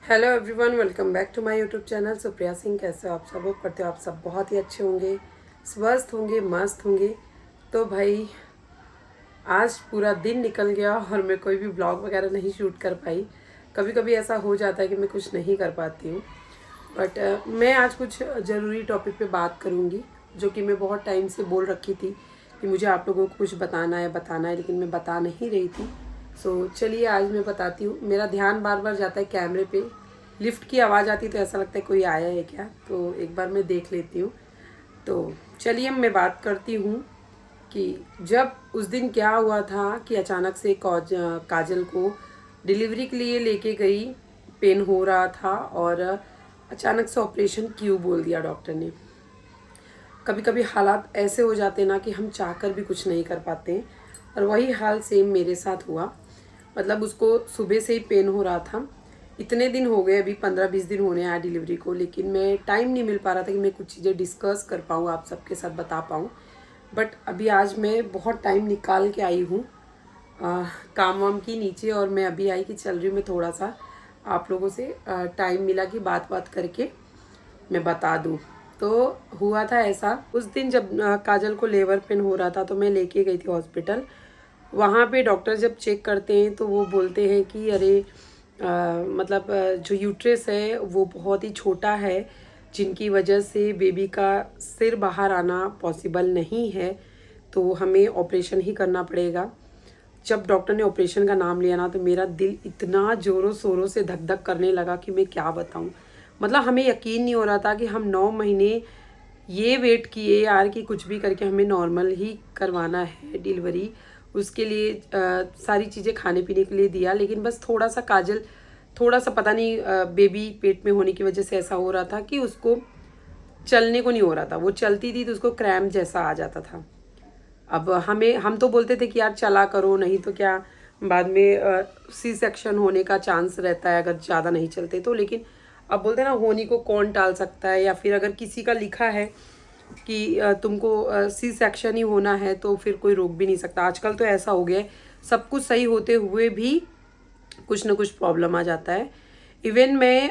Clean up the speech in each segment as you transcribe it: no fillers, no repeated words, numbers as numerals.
Hello everyone, welcome back to my YouTube channel Supriya Singh. कैसे हो आप सब? होप करते हो आप सब बहुत ही अच्छे होंगे, स्वस्थ होंगे, मस्त होंगे। तो भाई आज पूरा दिन निकल गया और मैं कोई भी ब्लॉग वगैरह नहीं शूट कर पाई। कभी कभी ऐसा हो जाता है कि मैं कुछ नहीं कर पाती हूँ। बट मैं आज कुछ ज़रूरी टॉपिक पे बात करूँगी, जो कि मैं बहुत टाइम से बोल रखी थी कि मुझे आप लोगों को कुछ बताना है, लेकिन मैं बता नहीं रही थी। सो चलिए आज मैं बताती हूँ। मेरा ध्यान बार बार जाता है कैमरे पे। लिफ्ट की आवाज़ आती तो ऐसा लगता है कोई आया है क्या, तो एक बार मैं देख लेती हूँ। तो चलिए मैं बात करती हूँ कि जब उस दिन क्या हुआ था कि अचानक से काजल को डिलीवरी के लिए लेके गई। पेन हो रहा था और अचानक से ऑपरेशन क्यों बोल दिया डॉक्टर ने। कभी कभी हालात ऐसे हो जाते हैं ना कि हम चाहकर भी कुछ नहीं कर पाते हैं, और वही हाल सेम मेरे साथ हुआ। मतलब उसको सुबह से ही पेन हो रहा था। इतने दिन हो गए, अभी 15-20 दिन होने आया डिलीवरी को, लेकिन मैं टाइम नहीं मिल पा रहा था कि मैं कुछ चीज़ें डिस्कस कर पाऊँ, आप सबके साथ बता पाऊँ। बट अभी आज मैं बहुत टाइम निकाल के आई हूँ काम वाम की नीचे, और मैं अभी आई कि चल रही हूँ मैं थोड़ा सा आप लोगों से टाइम मिला कि बात करके मैं बता दूँ। तो हुआ था ऐसा, उस दिन जब काजल को लेबर पेन हो रहा था तो मैं लेके गई थी हॉस्पिटल। वहाँ पे डॉक्टर जब चेक करते हैं तो वो बोलते हैं कि अरे मतलब जो यूट्रस है वो बहुत ही छोटा है, जिनकी वजह से बेबी का सिर बाहर आना पॉसिबल नहीं है, तो हमें ऑपरेशन ही करना पड़ेगा। जब डॉक्टर ने ऑपरेशन का नाम लिया ना, तो मेरा दिल इतना ज़ोरों शोरों से धक धक करने लगा कि मैं क्या बताऊँ। मतलब हमें यकीन नहीं हो रहा था कि हम 9 महीने ये वेट किए यार कि कुछ भी करके हमें नॉर्मल ही करवाना है डिलीवरी। उसके लिए सारी चीज़ें खाने पीने के लिए दिया, लेकिन बस थोड़ा सा काजल, थोड़ा सा पता नहीं बेबी पेट में होने की वजह से ऐसा हो रहा था कि उसको चलने को नहीं हो रहा था। वो चलती थी तो उसको क्रैम्प जैसा आ जाता था। अब हम तो बोलते थे कि यार चला करो, नहीं तो क्या बाद में सी सेक्शन होने का चांस रहता है अगर ज़्यादा नहीं चलते तो। लेकिन अब बोलते हैं ना, होनी को कौन टाल सकता है, या फिर अगर किसी का लिखा है कि तुमको सी सेक्शन ही होना है तो फिर कोई रोक भी नहीं सकता। आजकल तो ऐसा हो गया है, सब कुछ सही होते हुए भी कुछ ना कुछ प्रॉब्लम आ जाता है। इवन मैं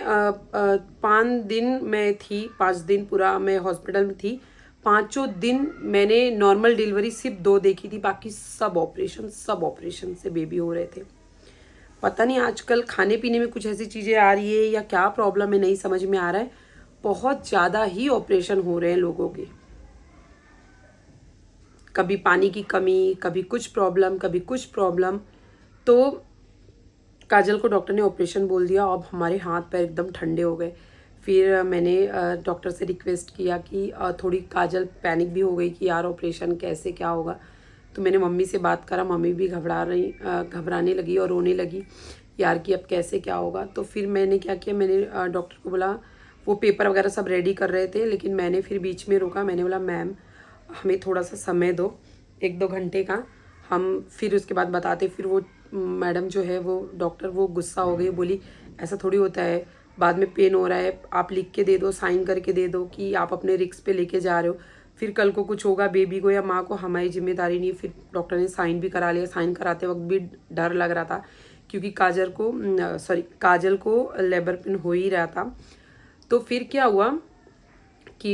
5 दिन मैं थी, 5 दिन पूरा मैं हॉस्पिटल में थी। पाँचों दिन मैंने नॉर्मल डिलीवरी सिर्फ 2 देखी थी, बाकी सब ऑपरेशन से बेबी हो रहे थे। पता नहीं आजकल खाने पीने में कुछ ऐसी चीज़ें आ रही है या क्या प्रॉब्लम है, नहीं समझ में आ रहा है। बहुत ज़्यादा ही ऑपरेशन हो रहे हैं लोगों के। कभी पानी की कमी, कभी कुछ प्रॉब्लम, कभी कुछ प्रॉब्लम। तो काजल को डॉक्टर ने ऑपरेशन बोल दिया। अब हमारे हाथ पैर एकदम ठंडे हो गए। फिर मैंने डॉक्टर से रिक्वेस्ट किया कि थोड़ी काजल पैनिक भी हो गई कि यार ऑपरेशन कैसे क्या होगा। तो मैंने मम्मी से बात करा, मम्मी भी घबराने लगी और रोने लगी यार कि अब कैसे क्या होगा। तो फिर मैंने क्या किया, मैंने डॉक्टर को बोला, वो पेपर वगैरह सब रेडी कर रहे थे, लेकिन मैंने फिर बीच में रोका। मैंने बोला मैम हमें थोड़ा सा समय दो, 1-2 घंटे का, हम फिर उसके बाद बताते। फिर वो मैडम जो है, वो डॉक्टर, वो गुस्सा हो गई, बोली ऐसा थोड़ी होता है, बाद में पेन हो रहा है, आप लिख के दे दो, साइन करके दे दो कि आप अपने रिस्क पे लेके जा रहे हो, फिर कल को कुछ होगा बेबी को या माँ को, हमारी जिम्मेदारी नहीं। फिर डॉक्टर ने साइन भी करा लिया। साइन कराते वक्त भी डर लग रहा था क्योंकि काजल को लेबर पेन हो ही रहा था। तो फिर क्या हुआ कि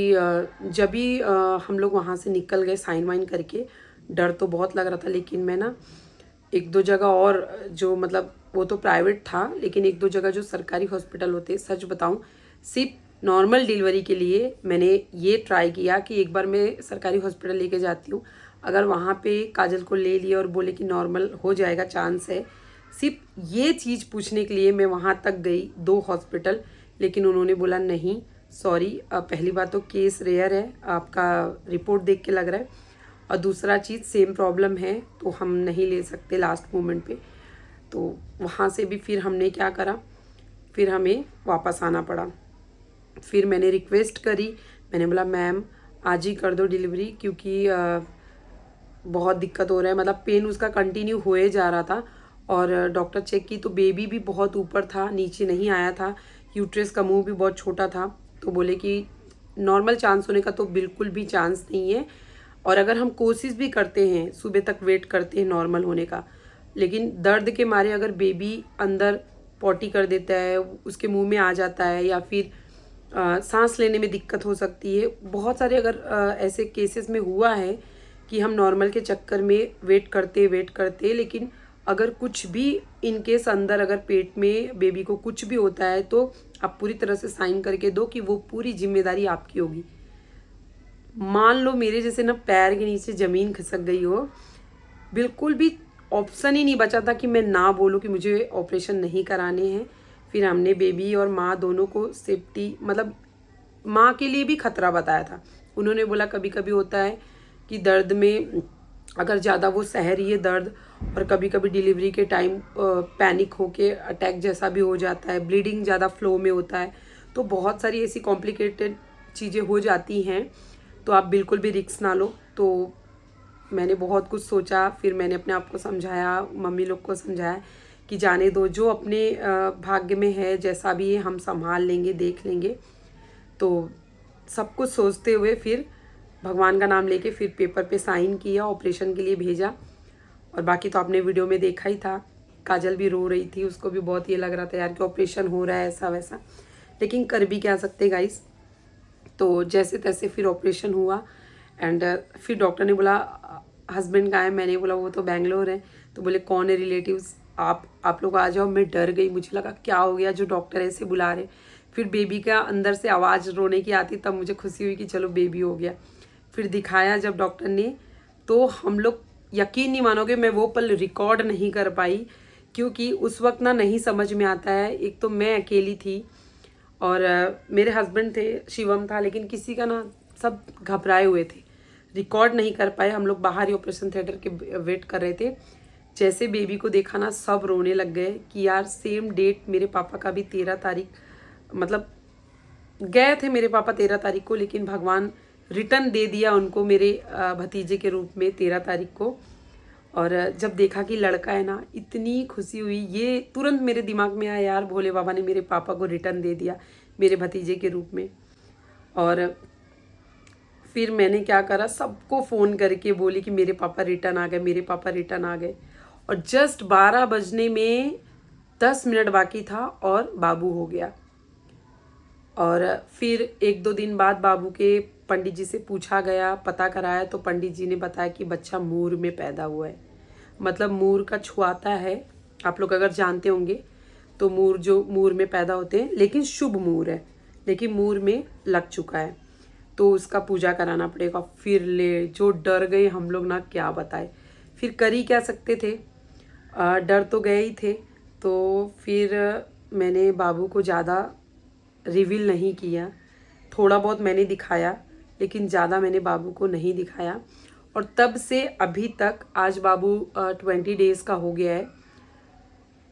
जब भी हम लोग वहाँ से निकल गए साइन वाइन करके, डर तो बहुत लग रहा था, लेकिन मैं ना 1-2 जगह और, जो मतलब वो तो प्राइवेट था, लेकिन 1-2 जगह जो सरकारी हॉस्पिटल होते, सच बताऊं सिर्फ नॉर्मल डिलीवरी के लिए मैंने ये ट्राई किया कि एक बार मैं सरकारी हॉस्पिटल लेके जाती हूँ, अगर वहाँ पे काजल को ले लिया और बोले कि नॉर्मल हो जाएगा, चांस है, सिर्फ ये चीज़ पूछने के लिए मैं वहाँ तक गई 2 हॉस्पिटल। लेकिन उन्होंने बोला नहीं, सॉरी, पहली बात तो केस रेयर है, आपका रिपोर्ट देख के लग रहा है, और दूसरा चीज़ सेम प्रॉब्लम है तो हम नहीं ले सकते लास्ट मोमेंट पे। तो वहाँ से भी फिर हमने क्या करा, फिर हमें वापस आना पड़ा। फिर मैंने रिक्वेस्ट करी, मैंने बोला मैम आज ही कर दो डिलीवरी, क्योंकि बहुत दिक्कत हो रहा है। मतलब पेन उसका कंटिन्यू होए जा रहा था, और डॉक्टर चेक की तो बेबी भी बहुत ऊपर था, नीचे नहीं आया था। यूट्रस का मुंह भी बहुत छोटा था। तो बोले कि नॉर्मल चांस होने का तो बिल्कुल भी चांस नहीं है, और अगर हम कोशिश भी करते हैं, सुबह तक वेट करते हैं नॉर्मल होने का, लेकिन दर्द के मारे अगर बेबी अंदर पॉटी कर देता है, उसके मुंह में आ जाता है, या फिर सांस लेने में दिक्कत हो सकती है। बहुत सारे अगर ऐसे केसेस में हुआ है कि हम नॉर्मल के चक्कर में वेट करते लेकिन अगर कुछ भी इन केस अंदर अगर पेट में बेबी को कुछ भी होता है तो आप पूरी तरह से साइन करके दो कि वो पूरी जिम्मेदारी आपकी होगी। मान लो मेरे जैसे ना पैर के नीचे ज़मीन खिसक गई हो, बिल्कुल भी ऑप्शन ही नहीं बचा था कि मैं ना बोलूँ कि मुझे ऑपरेशन नहीं कराने हैं। फिर हमने बेबी और माँ दोनों को सेफ्टी, मतलब माँ के लिए भी खतरा बताया था। उन्होंने बोला कभी कभी होता है कि दर्द में अगर ज़्यादा वो सह रही है दर्द, और कभी कभी डिलीवरी के टाइम पैनिक होके अटैक जैसा भी हो जाता है, ब्लीडिंग ज़्यादा फ्लो में होता है, तो बहुत सारी ऐसी कॉम्प्लिकेटेड चीज़ें हो जाती हैं, तो आप बिल्कुल भी रिस्क ना लो। तो मैंने बहुत कुछ सोचा, फिर मैंने अपने आप को समझाया, मम्मी लोग को समझाया कि जाने दो, जो अपने भाग्य में है जैसा भी है हम संभाल लेंगे, देख लेंगे। तो सब कुछ सोचते हुए फिर भगवान का नाम लेके फिर पेपर पे साइन किया, ऑपरेशन के लिए भेजा। और बाकी तो आपने वीडियो में देखा ही था, काजल भी रो रही थी, उसको भी बहुत ये लग रहा था यार कि ऑपरेशन हो रहा है ऐसा वैसा, लेकिन कर भी क्या सकते गाइस। तो जैसे तैसे फिर ऑपरेशन हुआ एंड फिर डॉक्टर ने बोला हस्बैंड का है, मैंने बोला वो तो बेंगलोर है। तो बोले कौन है रिलेटिव्स, आप लोग आ जाओ। मैं डर गई, मुझे लगा क्या हो गया जो डॉक्टर ऐसे बुला रहे। फिर बेबी का अंदर से आवाज़ रोने की आती, तब मुझे खुशी हुई कि चलो बेबी हो गया। फिर दिखाया जब डॉक्टर ने, तो हम लोग यकीन नहीं मानोगे, मैं वो पल रिकॉर्ड नहीं कर पाई, क्योंकि उस वक्त ना नहीं समझ में आता है। एक तो मैं अकेली थी और मेरे हस्बैंड थे, शिवम था, लेकिन किसी का ना सब घबराए हुए थे, रिकॉर्ड नहीं कर पाए। हम लोग बाहर ही ऑपरेशन थिएटर के वेट कर रहे थे। जैसे बेबी को देखा ना सब रोने लग गए कि यार सेम डेट मेरे पापा का भी 13 तारीख, मतलब गए थे मेरे पापा 13 तारीख को, लेकिन भगवान रिटर्न दे दिया उनको मेरे भतीजे के रूप में 13 तारीख को। और जब देखा कि लड़का है ना, इतनी खुशी हुई। ये तुरंत मेरे दिमाग में आया यार भोले बाबा ने मेरे पापा को रिटर्न दे दिया मेरे भतीजे के रूप में। और फिर मैंने क्या करा, सबको फ़ोन करके बोली कि मेरे पापा रिटर्न आ गए, मेरे पापा रिटर्न आ गए। और जस्ट 12 बजने में 10 मिनट बाकी था और बाबू हो गया। और फिर 1-2 दिन बाद बाबू के पंडित जी से पूछा गया, पता कराया, तो पंडित जी ने बताया कि बच्चा मूर में पैदा हुआ है। मतलब मूर का छुआता है, आप लोग अगर जानते होंगे तो मूर जो मूर में पैदा होते हैं, लेकिन शुभ मूर है, लेकिन मूर में लग चुका है तो उसका पूजा कराना पड़ेगा। फिर ले जो डर गए हम लोग ना, क्या बताए। फिर कर ही क्या सकते थे, डर तो गए ही थे। तो फिर मैंने बाबू को ज़्यादा रिवील नहीं किया, थोड़ा बहुत मैंने दिखाया, लेकिन ज़्यादा मैंने बाबू को नहीं दिखाया। और तब से अभी तक, आज बाबू 20 डेज़ का हो गया है,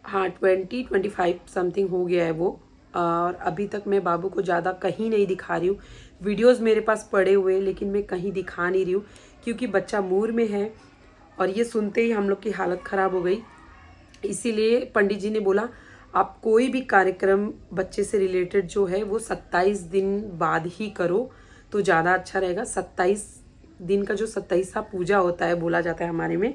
हाँ 25 समथिंग हो गया है वो। और अभी तक मैं बाबू को ज़्यादा कहीं नहीं दिखा रही हूँ। वीडियोस मेरे पास पड़े हुए हैं, लेकिन मैं कहीं दिखा नहीं रही हूँ, क्योंकि बच्चा मूर में है। और ये सुनते ही हम लोग की हालत ख़राब हो गई। इसीलिए पंडित जी ने बोला आप कोई भी कार्यक्रम बच्चे से रिलेटेड जो है वो 27 दिन बाद ही करो तो ज़्यादा अच्छा रहेगा। 27 दिन का जो 27वां पूजा होता है, बोला जाता है हमारे में,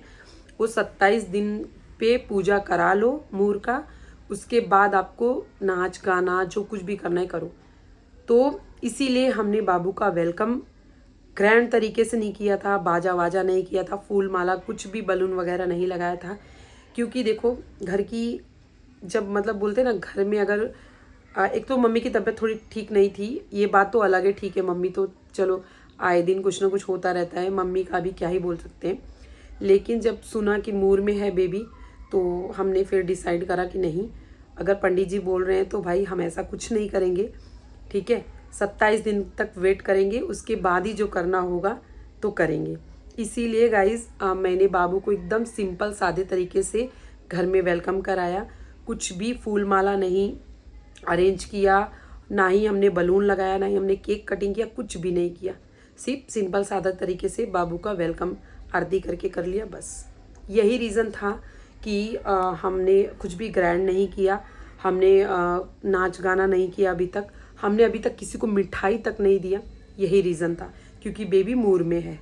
वो 27 दिन पे पूजा करा लो मूर का। उसके बाद आपको नाच गाना जो कुछ भी करना है करो। तो इसीलिए हमने बाबू का वेलकम ग्रैंड तरीके से नहीं किया था, बाजा वाजा नहीं किया था, फूल माला कुछ भी बलून वगैरह नहीं लगाया था। क्योंकि देखो घर की जब मतलब बोलते हैं ना, घर में अगर एक तो मम्मी की तबीयत थोड़ी ठीक नहीं थी, ये बात तो अलग है, ठीक है, मम्मी तो चलो आए दिन कुछ ना कुछ होता रहता है, मम्मी का भी क्या ही बोल सकते हैं। लेकिन जब सुना कि मूर में है बेबी, तो हमने फिर डिसाइड करा कि नहीं, अगर पंडित जी बोल रहे हैं तो भाई हम ऐसा कुछ नहीं करेंगे, ठीक है। 27 दिन तक वेट करेंगे, उसके बाद ही जो करना होगा तो करेंगे। इसीलिए गाइज मैंने बाबू को एकदम सिंपल सादे तरीके से घर में वेलकम कराया। कुछ भी फूल माला नहीं अरेंज किया, ना ही हमने बलून लगाया, ना ही हमने केक कटिंग किया, कुछ भी नहीं किया। सिर्फ सिंपल सादा तरीके से बाबू का वेलकम आरती करके कर लिया, बस यही रीज़न था कि हमने कुछ भी ग्रैंड नहीं किया। हमने नाच गाना नहीं किया अभी तक, हमने अभी तक किसी को मिठाई तक नहीं दिया। यही रीज़न था, क्योंकि बेबी मूर में है।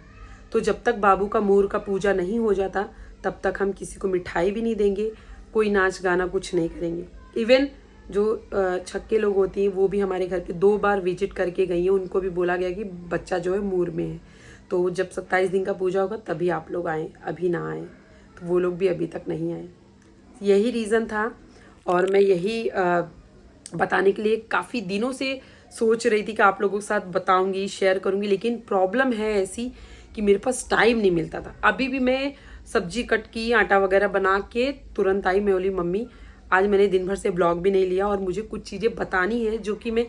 तो जब तक बाबू का मूर का पूजा नहीं हो जाता तब तक हम किसी को मिठाई भी नहीं देंगे, कोई नाच गाना कुछ नहीं करेंगे। इवन जो छक्के लोग होती हैं वो भी हमारे घर पे 2 बार विजिट करके गई हैं। उनको भी बोला गया कि बच्चा जो है मूर में है, तो जब 27 दिन का पूजा होगा तभी आप लोग आएँ, अभी ना आएँ। तो वो लोग भी अभी तक नहीं आए। यही रीज़न था और मैं यही बताने के लिए काफ़ी दिनों से सोच रही थी कि आप लोगों के साथ बताऊंगी, शेयर करूंगी, लेकिन प्रॉब्लम है ऐसी कि मेरे पास टाइम नहीं मिलता था। अभी भी मैं सब्जी कट की, आटा वगैरह बना के तुरंत आई। मैं बोली मम्मी आज मैंने दिन भर से ब्लॉग भी नहीं लिया और मुझे कुछ चीज़ें बतानी है जो कि मैं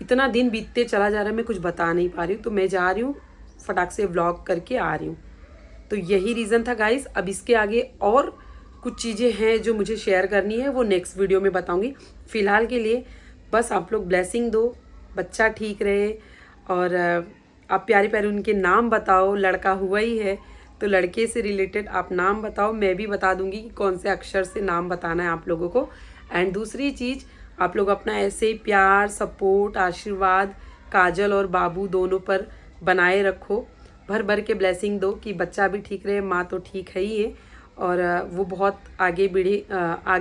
इतना दिन बीतते चला जा रहा है, मैं कुछ बता नहीं पा रही हूँ, तो मैं जा रही हूँ फटाक से व्लॉग करके आ रही हूँ। तो यही रीज़न था गाइस। अब इसके आगे और कुछ चीज़ें हैं जो मुझे शेयर करनी है, वो नेक्स्ट वीडियो में बताऊंगी। फ़िलहाल के लिए बस आप लोग ब्लेसिंग दो, बच्चा ठीक रहे और आप प्यारे प्यारे उनके नाम बताओ। लड़का हुआ ही है तो लड़के से रिलेटेड आप नाम बताओ, मैं भी बता दूंगी कि कौन से अक्षर से नाम बताना है आप लोगों को। एंड दूसरी चीज़, आप लोग अपना ऐसे प्यार, सपोर्ट, आशीर्वाद काजल और बाबू दोनों पर बनाए रखो। भर भर के ब्लेसिंग दो कि बच्चा भी ठीक रहे, माँ तो ठीक है ही है और वो बहुत आगे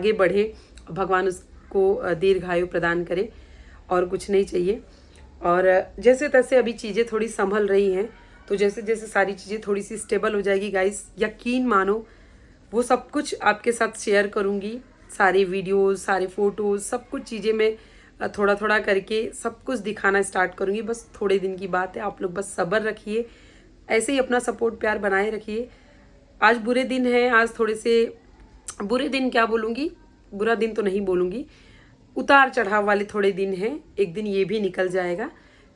बढ़े, भगवान उसको दीर्घायु प्रदान करे और कुछ नहीं चाहिए। और जैसे तैसे अभी चीज़ें थोड़ी संभल रही हैं, तो जैसे जैसे सारी चीज़ें थोड़ी सी स्टेबल हो जाएगी गाइस, यकीन मानो वो सब कुछ आपके साथ शेयर करूँगी। सारी वीडियोस, सारे फ़ोटोज़, सब कुछ चीज़ें मैं थोड़ा थोड़ा करके सब कुछ दिखाना स्टार्ट करूँगी। बस थोड़े दिन की बात है, आप लोग बस सब्र रखिए, ऐसे ही अपना सपोर्ट प्यार बनाए रखिए। आज बुरे दिन हैं, आज थोड़े से बुरे दिन क्या बोलूँगी, बुरा दिन तो नहीं बोलूँगी, उतार चढ़ाव वाले थोड़े दिन हैं। एक दिन ये भी निकल जाएगा,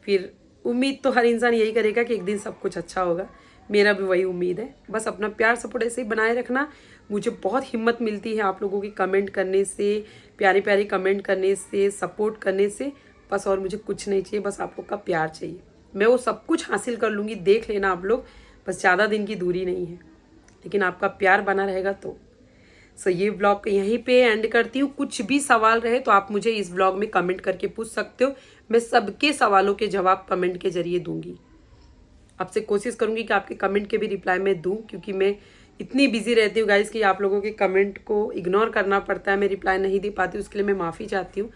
फिर उम्मीद तो हर इंसान यही करेगा कि एक दिन सब कुछ अच्छा होगा। मेरा भी वही उम्मीद है। बस अपना प्यार सपोर्ट ऐसे ही बनाए रखना। मुझे बहुत हिम्मत मिलती है आप लोगों की कमेंट करने से, प्यारे प्यारे कमेंट करने से, सपोर्ट करने से। बस और मुझे कुछ नहीं चाहिए, बस आप लोग का प्यार चाहिए। मैं वो सब कुछ हासिल कर लूँगी, देख लेना आप लोग। बस ज़्यादा दिन की दूरी नहीं है, लेकिन आपका प्यार बना रहेगा तो। सो ये व्लॉग यहीं पे एंड करती हूँ। कुछ भी सवाल रहे तो आप मुझे इस व्लॉग में कमेंट करके पूछ सकते हो। मैं सबके सवालों के जवाब कमेंट के जरिए दूंगी। आपसे कोशिश करूंगी कि आपके कमेंट के भी रिप्लाई मैं दूं, क्योंकि मैं इतनी बिजी रहती हूँ गाइस कि आप लोगों के कमेंट को इग्नोर करना पड़ता है, मैं रिप्लाई नहीं दे पाती हूँ। उसके लिए मैं माफ़ी चाहती हूँ,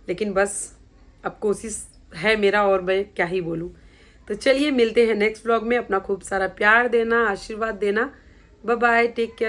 लेकिन बस अब कोशिश है मेरा और मैं क्या ही बोलूँ। तो चलिए मिलते हैं नेक्स्ट व्लॉग में। अपना खूब सारा प्यार देना, आशीर्वाद देना। Bye bye, take care.